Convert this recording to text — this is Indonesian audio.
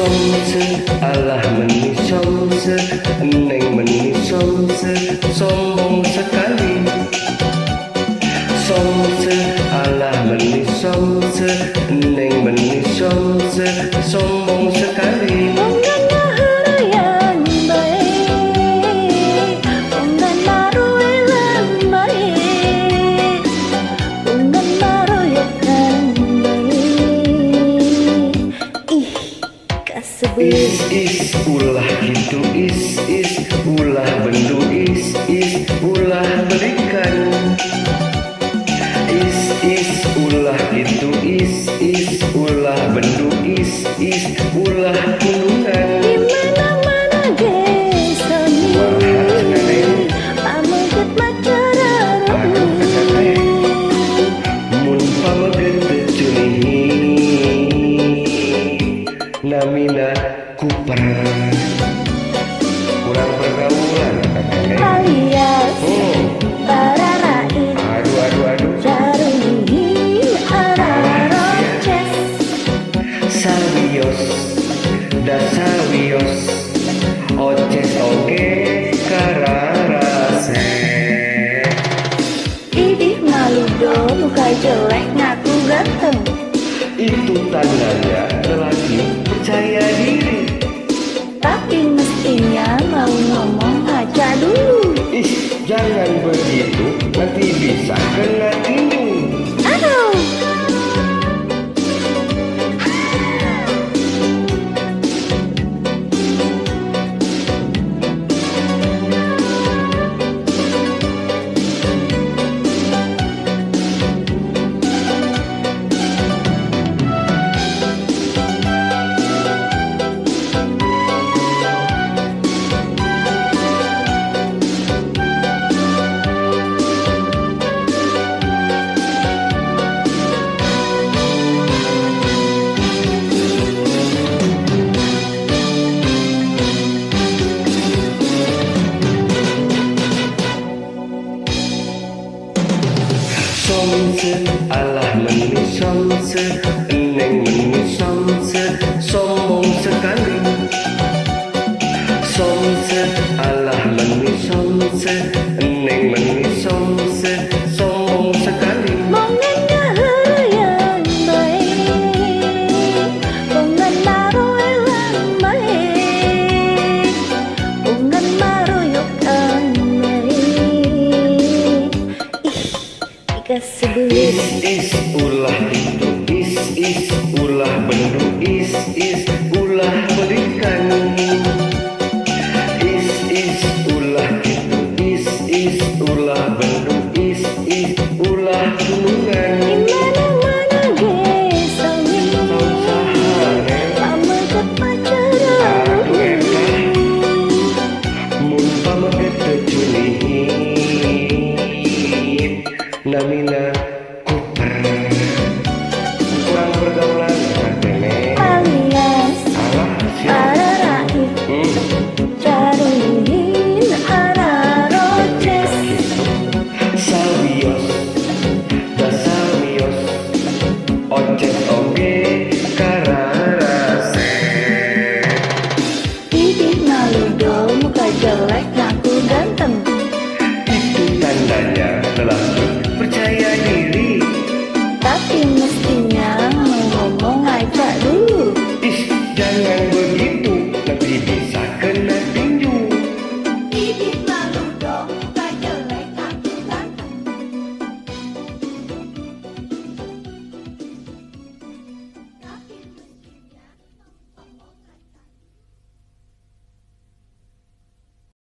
Somse, alah meni somse, neng meni somse, sombong sekali. Somse, alah meni somse, neng meni somse, sombong sekali. Is ulah gitu is ulah bendu is ulah berikan. Is ulah gitu is ulah bendu is ulah gunungan. Dimana-mana gesoni pameget macararo mun pameget tecuni namina kuper kurang pergaulan alias bararain aduh jaruhin araroces sawios dasawios oces oge kararase. idih maludo muka jelek ngaku ganteng, Itu tandanya lelaki percaya diri. tapi mestinya mau ngomong aja dulu. Jangan begitu, nanti bisa kena tinju. Aduh, Somse, alah meni somse, neng meni somse, sombong sekali. Somse, alah meni somse, neng meni somse, sombong sekali. mongennya harayan baik, bungan maroelan baik, bungan maroyokan baik. Ih, sebelum Is ulah itu is ulah bendu is ulah berikan. Is ulah itu is ulah bendu is ulah gunungan. dimana-mana gesoni pameget macararo Mun pameget tecuni namina kuper kurang pergaulan katene alias alah bararain jaruhin araroces sawios dasawios oces oge kararase. idih maludo muka jelek ngaku ganteng, Itu tandanya lelaki percaya diri. tapi mestinya mau ngomong aja dulu. Jangan begitu, nanti bisa